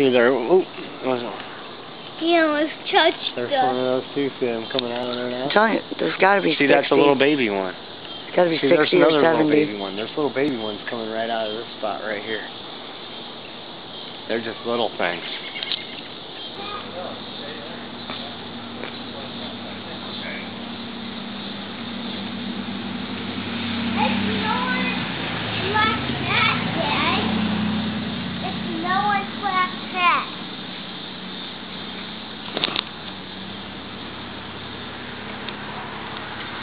See there. Ooh. He almost touched There's us. one of those too. See them coming out of there now. I'm telling you, there's got to be 60. See, that's a little baby one. It's got to be See, 60 there's or another 70. little baby one. There's little baby ones coming right out of this spot right here. They're just little things.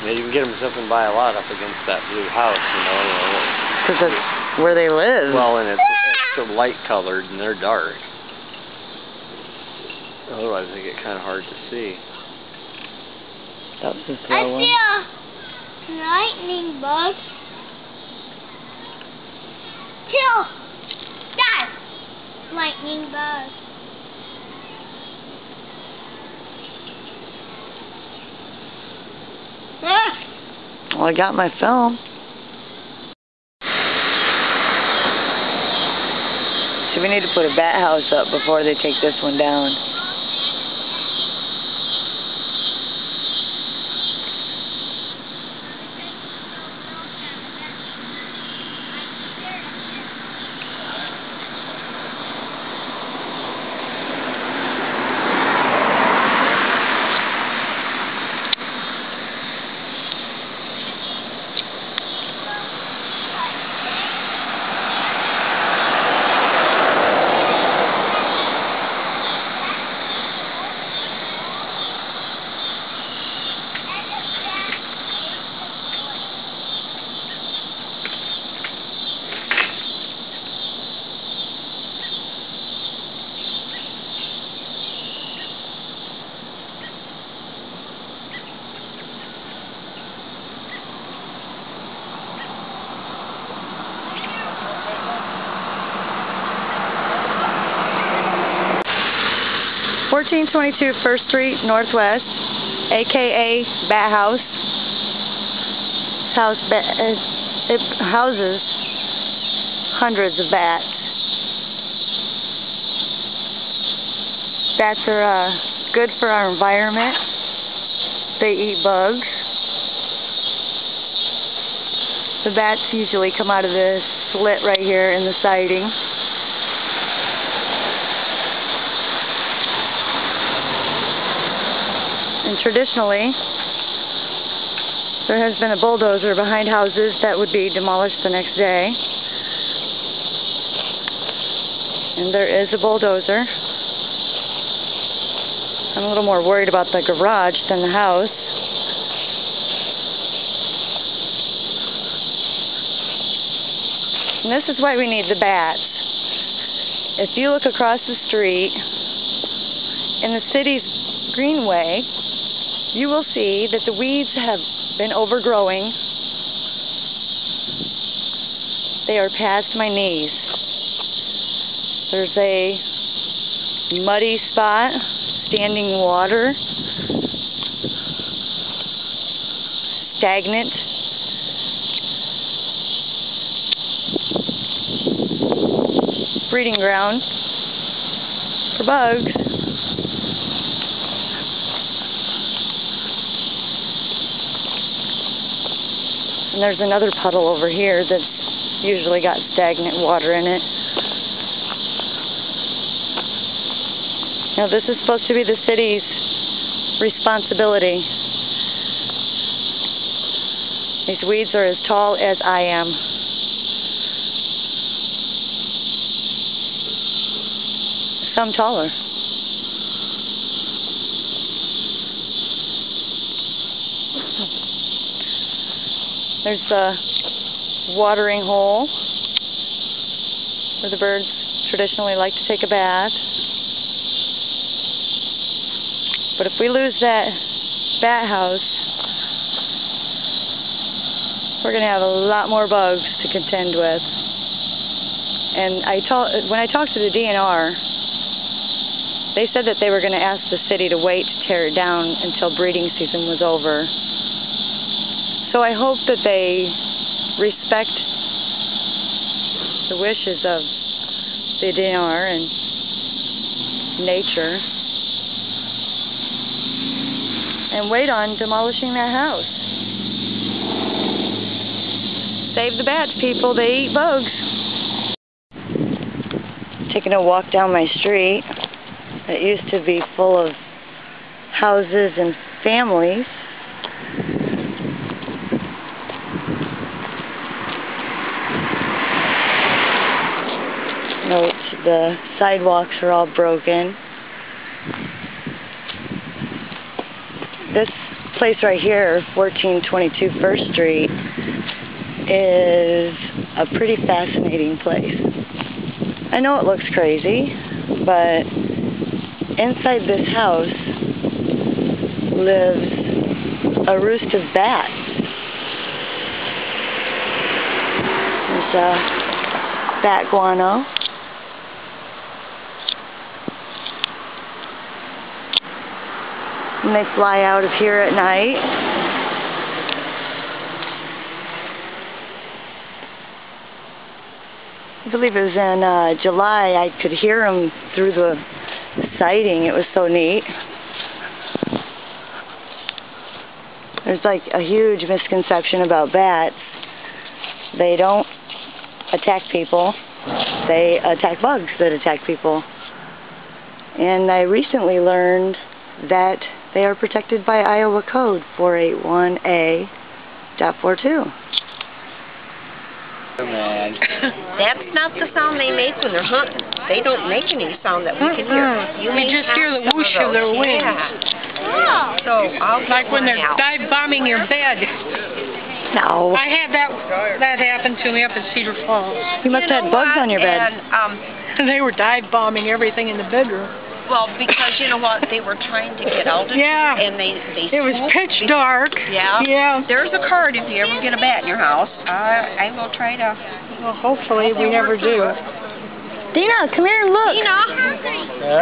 Yeah, you can get them something by a lot up against that blue house, you know. Because that's where they live. Well, and it's so light colored and they're dark. Otherwise, they get kind of hard to see. That was a slow one. I see a lightning bug. Kill! Die! Lightning bug. Well, I got my film. So we need to put a bat house up before they take this one down. (1422) First Street Northwest, aka Bat House. It houses hundreds of bats. Bats are good for our environment. They eat bugs. The bats usually come out of this slit right here in the siding. And traditionally, there has been a bulldozer behind houses that would be demolished the next day. And there is a bulldozer. I'm a little more worried about the garage than the house. And this is why we need the bats. If you look across the street in the city's greenway, you will see that the weeds have been overgrowing. They are past my knees. There's a muddy spot, standing water, stagnant. Breeding ground for bugs. And there's another puddle over here that's usually got stagnant water in it. Now this is supposed to be the city's responsibility. These weeds are as tall as I am. Some taller. There's the watering hole where the birds traditionally like to take a bath. But if we lose that bat house, we're going to have a lot more bugs to contend with. And when I talked to the DNR, they said that they were going to ask the city to wait to tear it down until breeding season was over. So I hope that they respect the wishes of the DNR and nature and wait on demolishing that house. Save the bats, people. They eat bugs. Taking a walk down my street that used to be full of houses and families. Note the sidewalks are all broken. This place right here, 1422 First Street, is a pretty fascinating place. I know it looks crazy, but inside this house lives a roost of bats. There's a bat guano. And they fly out of here at night. I believe it was in July. I could hear them through the siding. It was so neat. There's like a huge misconception about bats. They don't attack people. They attack bugs that attack people. And I recently learned that they are protected by Iowa Code 481A.42. Man. That's not the sound they make when they're hunting. They don't make any sound that we can hear. You may just hear the whoosh of their wings. Yeah. So I'll Like when they're dive bombing your bed. No. I had that happen to me up at Cedar Falls. You must have had bugs on your bed. And they were dive bombing everything in the bedroom. Well, because you know what, they were trying to get altitude, Yeah. and they It was pitch dark. Yeah. Yeah. There's a card if you ever get a bat in your house. I will try to. Well, hopefully we never do. Dina, come here and look. Dina. Come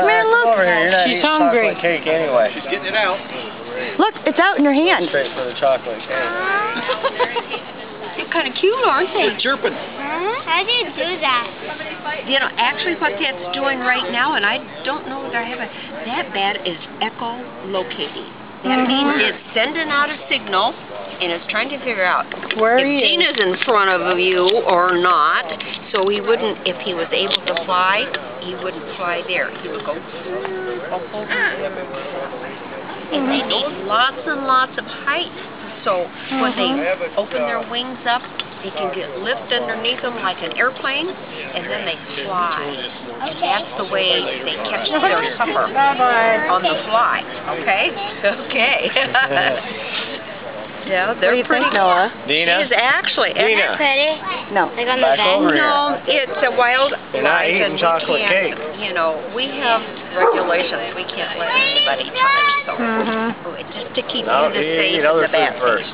here and look. Over here. You're not She's eating hungry. chocolate cake anyway. She's getting it out. Look, it's out in your hand. Straight for the chocolate cake. They're kind of cute, aren't they? They're chirping. I didn't do that. You know, actually what that's doing right now, and I don't know whether I have a, that bat is echolocating. That means it's sending out a signal, and it's trying to figure out Where if he is. Dina's in front of you or not. So he wouldn't, if he was able to fly, he wouldn't fly there. He would go over. And they need lots and lots of height. So when they open their wings up, they can get lift underneath them like an airplane, and then they fly. And that's the way they catch their supper on the fly. Okay? Okay. Yeah, they're pretty think, Noah? Dina? It is actually. Dina. Pretty? No. Like on the Back bed? over here. No, it's a wild You're not life, eating and we chocolate can't, cake. you know, we have regulations. We can't let anybody touch, so it's just to keep No, you the you safe eat and other the bad food first.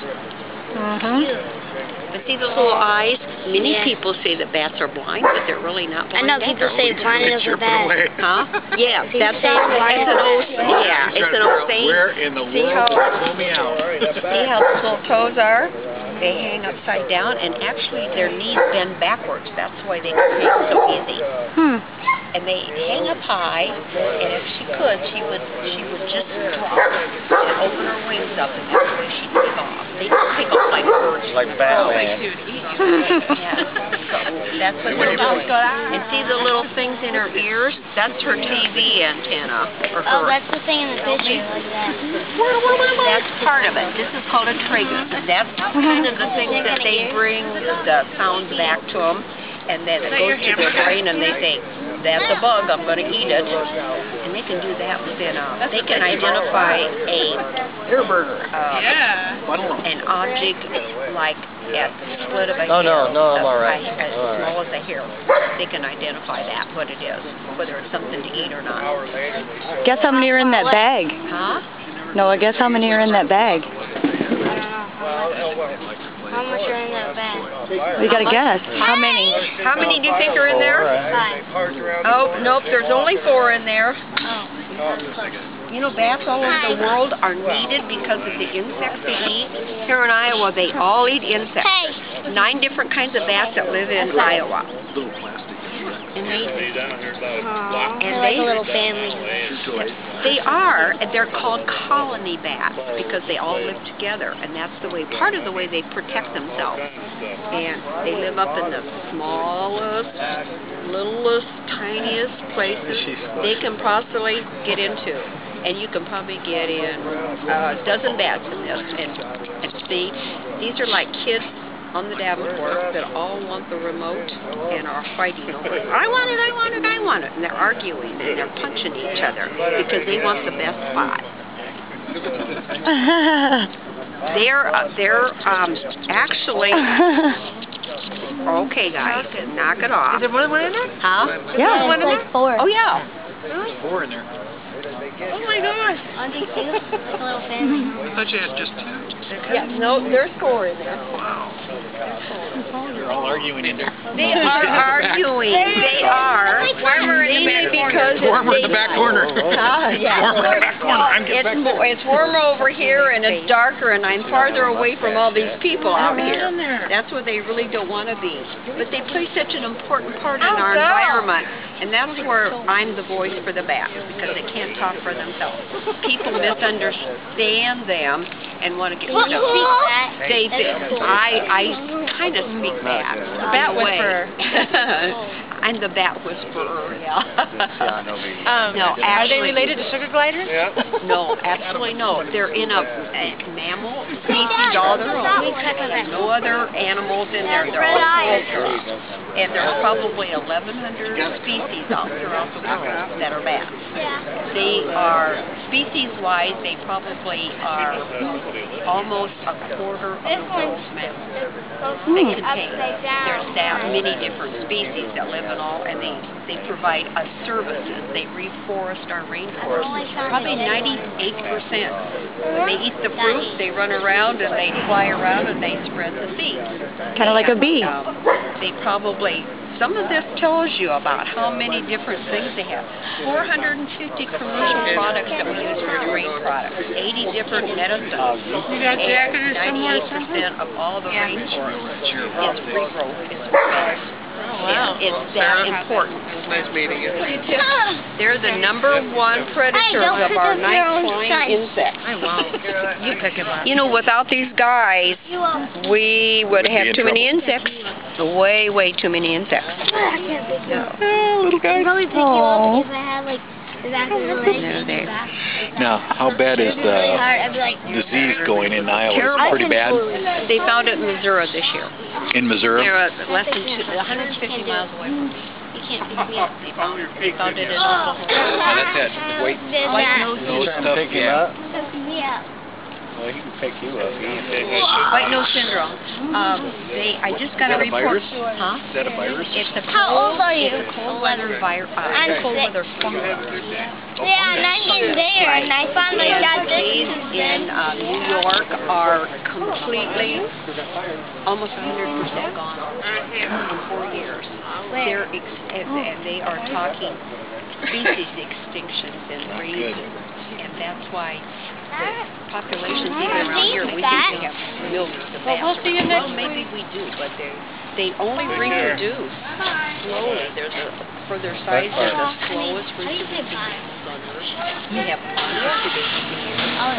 But see those little eyes? Many people say that bats are blind, but they're really not I blind. know people say blindness are bad. Huh? Yeah, that's say blind it's an old, is yeah, it's an old saying. Where in the See world how- did it pull me out? See how those little toes are? They hang upside down, and actually their knees bend backwards. That's why they can hang so easy. And they hang up high, and if she could, she would just drop and open her wings up, and that's the way she'd take off. They take off like birds. Like Batman. Yeah. So that's what they're doing. And see the little things in her ears? That's her TV antenna. Or Oh, her. that's the thing in the picture, like that. That's part of it. This is called a tragus. And that's kind of the things that they bring the sounds back to them. And then it goes to their brain and they think, that's a bug, I'm going to eat it. And they can do that within they can identify an object like at the split of a hair. No, I'm all right. As small as a hair. They can identify that, what it is, whether it's something to eat or not. Guess how many are in that bag? Huh? Noah, guess how many are in that bag? How much are in that bag? We gotta guess. How many? How many do you think are in there? 5. Oh, nope, there's only 4 in there. Oh. You know, bats all over the world are needed because of the insects they eat. Here in Iowa, they all eat insects. Hey. 9 different kinds of bats that live in Iowa. Little plastic. And They're like a little family. they are, and they're called colony bats because they all live together, and that's the way, part of the way they protect themselves. And they live up in the smallest, littlest, tiniest places they can possibly get into. And you can probably get in a dozen bats in this. And these are like kids on the Davenport that all want the remote and are fighting over it. I want it, I want it, I want it. And they're arguing and they're punching each other because they want the best spot. They're actually... Okay, guys, knock it off. Is there more in there? Huh? Yeah. It's like 4. Oh, yeah. Really? 4 in there. Oh my gosh. Aren't they cute? Like a little family. I thought you had just 2. Yeah, no, there's 4 in there. They're all arguing in there. They are arguing. They are. Warmer in the back because Warmer in the back corner. Yeah. Warmer in the back corner. I'm getting back there. It's warmer over here and it's darker and I'm farther away from all these people out here. That's where they really don't want to be. But they play such an important part in our environment. And that's where I'm the voice for the bats because they can't talk for themselves. People misunderstand them and want to get Can you speak that? They did. I kind of speak bat. Bat whisperer. I'm the bat whisperer. Yeah. No, Are actually, they related to sugar gliders? no, absolutely no. They're in a mammal species all their own. No other animals in there. They're all cultures. And there's probably 1,100 species all throughout the world that are bats. They are, species-wise, they probably are almost a quarter of the world's mammals. They contain. There's that many different species that live in all, and they provide us services. They reforest our rainforest. Probably 98%. When they eat the fruit, they run around and they fly around and they spread the seeds. Kind of like a bee. They probably, some of this tells you about how many different things they have. 450 commercial products that we use for grain products. 80 different medicines. And 98% of all the rainforest is regrowth. It's organic. It's that important. Nice meeting you. They're the #1 predators of our night-flying insects. You pick him up. You know, without these guys, we would have too many insects. Way, way too many insects. Little guy. I'd probably pick you up if I had like the back of the leg. No, they. Now, how bad is the I'd be like, disease going in Iowa? Terrible. Pretty bad. They found it in Missouri this year. In Missouri? They're less than 150 miles away from me. you can't pick me up. They found it in Oh, that's that white White-nosed nose syndrome. stuff. Yeah. Pick me up. Well, he can pick you up. White-nose syndrome. I just got a report. Virus? Huh? Is that a virus? It's a How old are you? It's a cold weather virus. I'm Cold 6. weather fungus. Yeah, and I'm in there, and I finally got this. In New York are completely, almost 100% gone in 4 years. And they are talking species extinctions and raising, and that's why the populations even around here, we think we have millions of bats. Well, we'll see you next Well, maybe we do, but they only reproduce slowly. For their size, they're the slowest reproducing animals on Earth. They have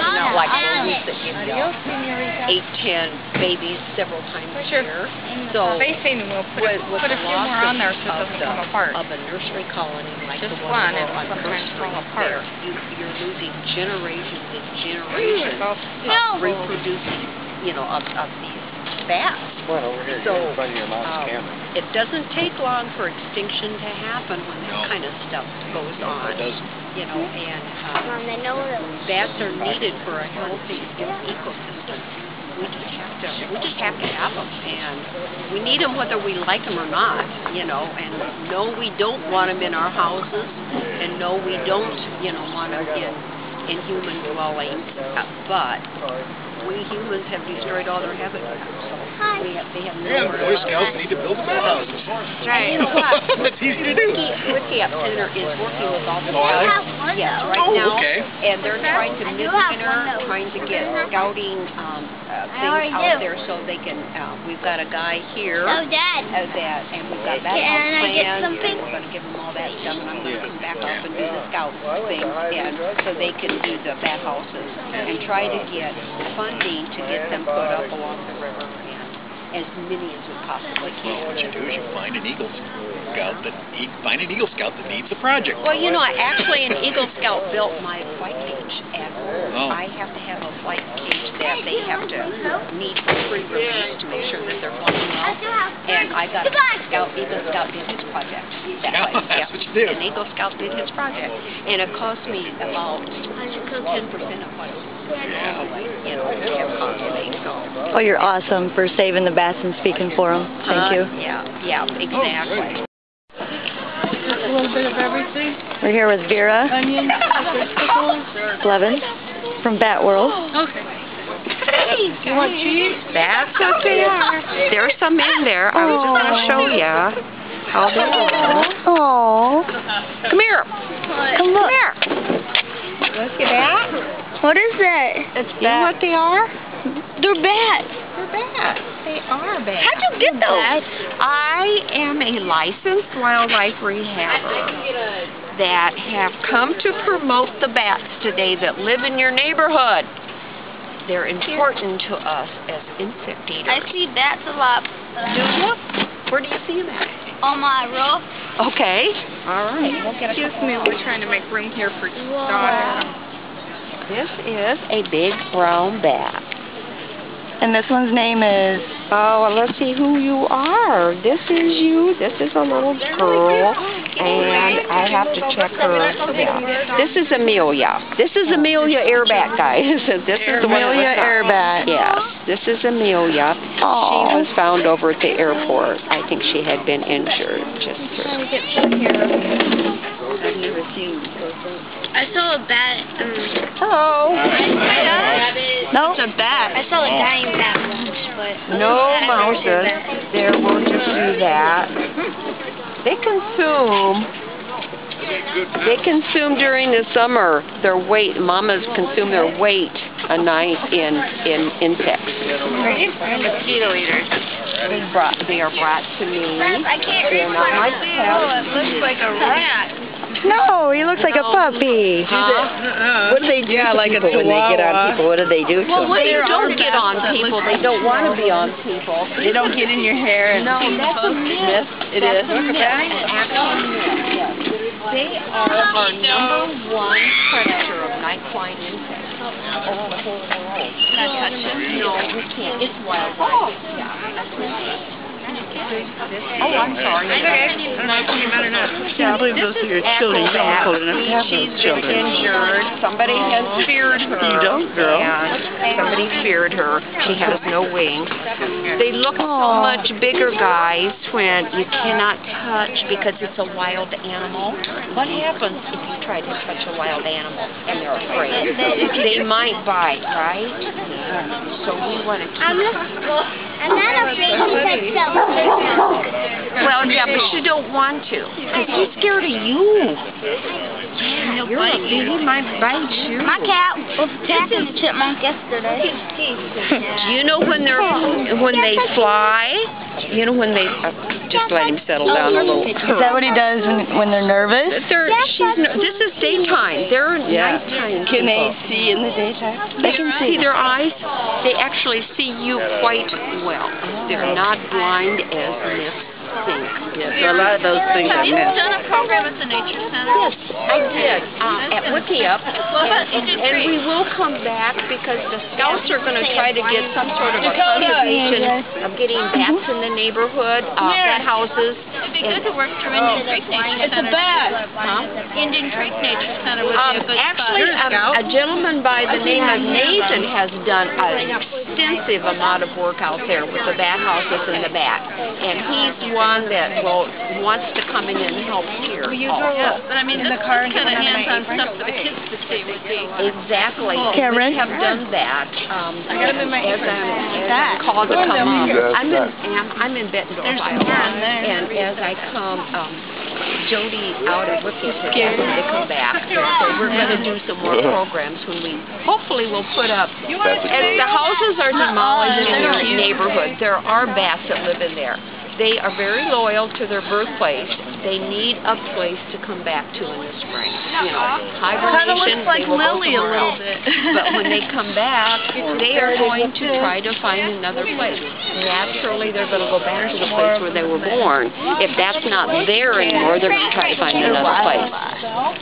not like those that give you 8, 10 babies several times a year. So Face saving, we'll put a few more on there so it doesn't come apart. Of a nursery colony like Just the one, one it'll on sometimes nursery fall apart. there, you're losing generations and generations of reproducing, of these bats. Well, over here, So, you're in front of your mom's camera. it doesn't take long for extinction to happen when this kind of stuff goes on. It doesn't. And Mom, I know that. bats are needed for a healthy ecosystem. We just have to have them, and we need them whether we like them or not, and no, we don't want them in our houses, and no, we don't, want them in human dwellings, but we humans have destroyed all their habitats, so they have nowhere Boy else. Scouts need to build them houses. Right. It's easy to do. Wiki up Cedar is working with all the really? scouts. Yes, right now. Okay. And they're trying to mid-winter, trying to get scouting things out there so they can, we've got a guy here. Oh, Dad. And we've got that Can I get plans, something? and we're going to give them all that stuff, and I'm going to get them back up and do the scout thing, and so they can do the bat houses, and try to get funding to get them put up along the river, and as many as we possibly can. Well, what you do is you find an Eagle Scout that needs the project. Well, you know, actually an Eagle Scout built my flight cage at home. I have to have a flight cage that they have to need for free release to make sure that they're flying well. And I got a Eagle Scout did his project. That's what you do. An Eagle Scout did his project. And it cost me about 10% of what it you know, it cost me. So. Oh, you're awesome for saving the bats and speaking for them. Thank you. Yeah, exactly. A little bit of everything. We're here with Vera Onions, pickles. Blevins from Bat World. Okay. You want cheese? That's what they are. There's some in there. I was just going to show you how they are. Aww. Come here. Come look. Come here. Look at that. What is that? You know what they are? They're bats. They're bats. They are bats. How'd you get those? I am a licensed wildlife rehabber that have come to promote the bats today that live in your neighborhood. They're important to us as insect eaters. I see bats a lot. Do you? Where do you see them at? On my roof. Okay. All right. We'll get a Excuse me, we're trying to make room here for Wow. daughter. This is a big brown bat. And this one's name is... Oh, well, let's see who you are. This is you. This is a little girl. And I have to check her. Yeah. This is Amelia. This is Amelia Airbat, guys. This is the one that Amelia was Airbat. Yes, this is Amelia. Aww. She was found over at the airport. I think she had been injured. Just for... I've never seen I saw a bat. Hello. Nope. It's a bat. I saw a dying bat once, but No mouses. There, we'll just do that. They consume during the summer their weight. Mamas consume their weight a night in insects. Mosquito eaters. They are brought to me. I can't read They're not my It looks like a rat. No, he looks like a puppy. What do they do to like people a when they get on people? What do they do to Well, them? what They there don't are get bats on that people. look They like don't want to be on people. They don't get in your hair. And No, that's a myth. It That's is. a myth. An actual myth. Yes. They are our #1 predator of night-flying insects over the whole world. Can I touch it? No, we can't. It's wildlife. Yeah. Oh, I'm sorry. Can't believe those are your children. You don't hold enough to have She's those been children. injured. Somebody has feared her. You don't, girl. And somebody feared her. She has no wings. They look so much bigger, guys, when you cannot touch because it's a wild animal. What happens if you try to touch a wild animal and they're afraid? They might bite, right? So we want to keep I'm not afraid of insects. Well, yeah, but you don't want to. Because he's scared of you. He might bite you. My cat was attacking the chipmunk yesterday. Do you know when they fly? You know when they just let him settle down a little. Is that what he does when they're nervous? This is daytime. They're nighttime. Can they see in the daytime? They can see their eyes. They actually see you quite well. They're not blind as myths think. Yeah, so a lot of those things are Have you myths. done a program at the Nature Center? Yes, I did. At Wiki Up. And we will come back because the scouts are going to try to get some sort of a conservation of getting bats in the neighborhood, bat houses. It'd be good to work through Indian Creek Nature Center. It's a bat. Indian Creek Nature Center would be a good Actually, a gentleman by the name of Nathan has done an extensive amount of work out there with the bat houses and the bat. And he's one that wants to come in and help here. Yeah, but I mean, this kind of hands-on stuff for the kids to see would be... Exactly. Cameron? We have done that. I got them in my As I'm called to come up. I'm in Bettendorf, Iowa. And as guy Jody out of Whipple's to come back. So we're going to do some more programs when we hopefully we'll put up. As the houses are demolished in their neighborhood, there are bats that live in there. They are very loyal to their birthplace. They need a place to come back to in the spring. You know, hibernation. Kind of looks like Lily a little bit. But when they come back, they are going to try to find another place. Naturally, they're going to go back to the place where they were born. If that's not there anymore, they're going to try to find another place.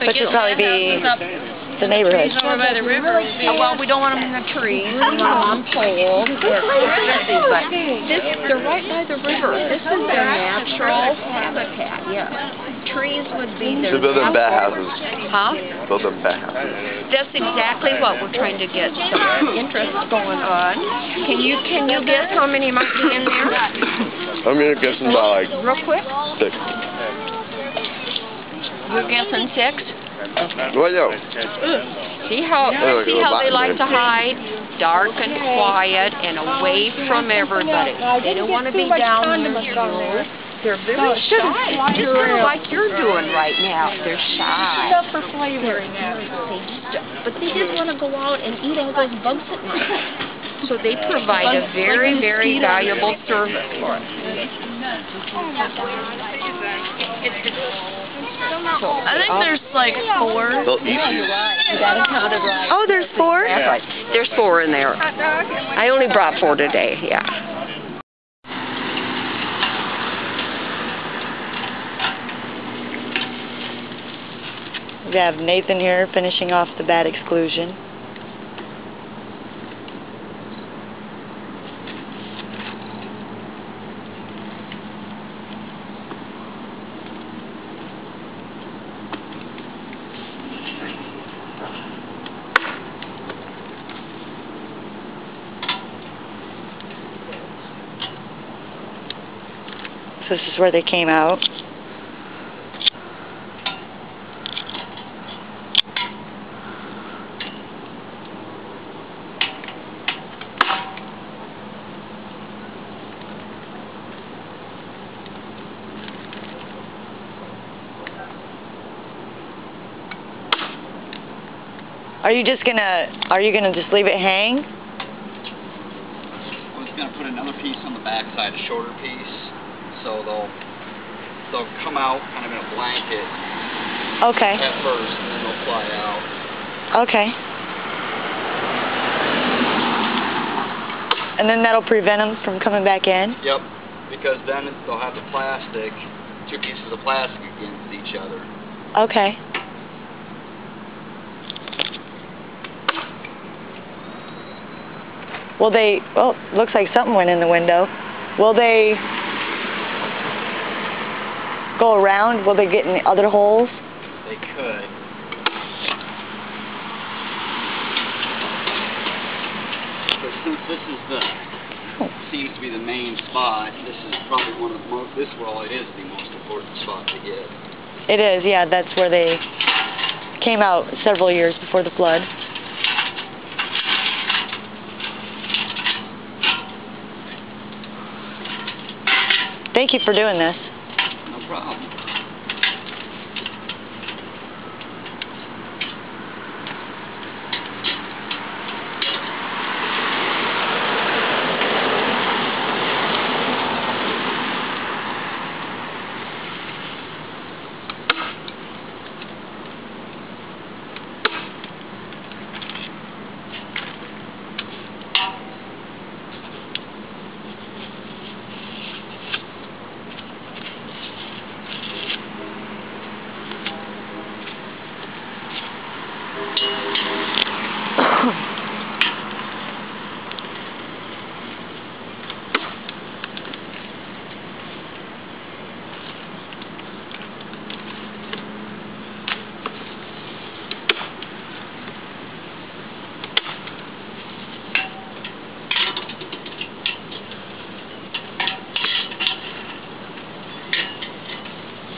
Which would probably be the neighborhood. Over by the river. Well, we don't want them in the trees. We want them on poles. But they're right by the river. This is their natural habitat. Yeah. Trees would be their. To build them bat houses. Huh? Build them bat houses. That's exactly what we're trying to get some interest going on. Can you guess how many might be in there? I'm gonna guess about like Real quick. 6. You're guessing 6? Well, yo. See how they like to hide? Dark and quiet and away from everybody. They don't want to be down in the view. They're very shy. Just kind of like you're doing right now. They're shy. Stuff for flavoring now. But they just want to go out and eat all those bugs at night. So they provide a very, very valuable service for us. I think there's like 4. They'll eat you. Oh, there's 4? That's right. There's 4 in there. I only brought 4 today, yeah. We have Nathan here finishing off the bat exclusion. So this is where they came out. Are you gonna just leave it hang? I was going to put another piece on the back side, a shorter piece, so they'll come out kind of in a blanket Okay. at first, and then they'll fly out. Okay. And then that'll prevent them from coming back in? Yep, because then they'll have the plastic, 2 pieces of plastic against each other. Okay. Will they, oh, looks like something went in the window. Will they go around? Will they get in the other holes? They could. But since this is seems to be the main spot, this is probably one of the most, it is the most important spot to get. It is, yeah, that's where they came out several years before the flood. Thank you for doing this. No problem.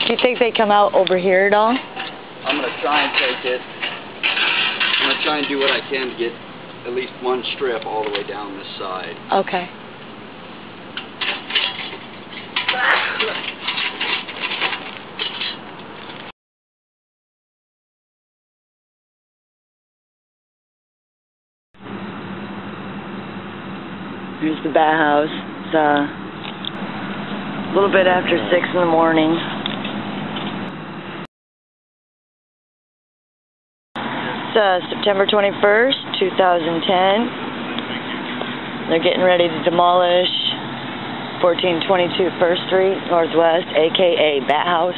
Do you think they come out over here at all? I'm going to try and take it. I'm going to try and do what I can to get at least one strip all the way down this side. Okay. Here's the bat house. It's a little bit after 6 in the morning. It's September 21st, 2010. They're getting ready to demolish 1422 First Street Northwest, aka Bat House.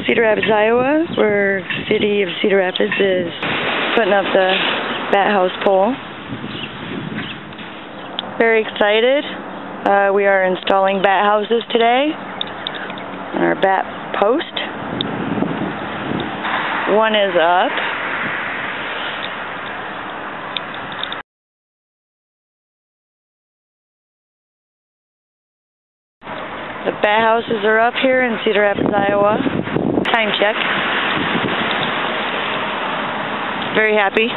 Cedar Rapids, Iowa, where the city of Cedar Rapids is putting up the bat house pole. Very excited. We are installing bat houses today on our bat post. One is up. The bat houses are up here in Cedar Rapids, Iowa. Time check. Very happy.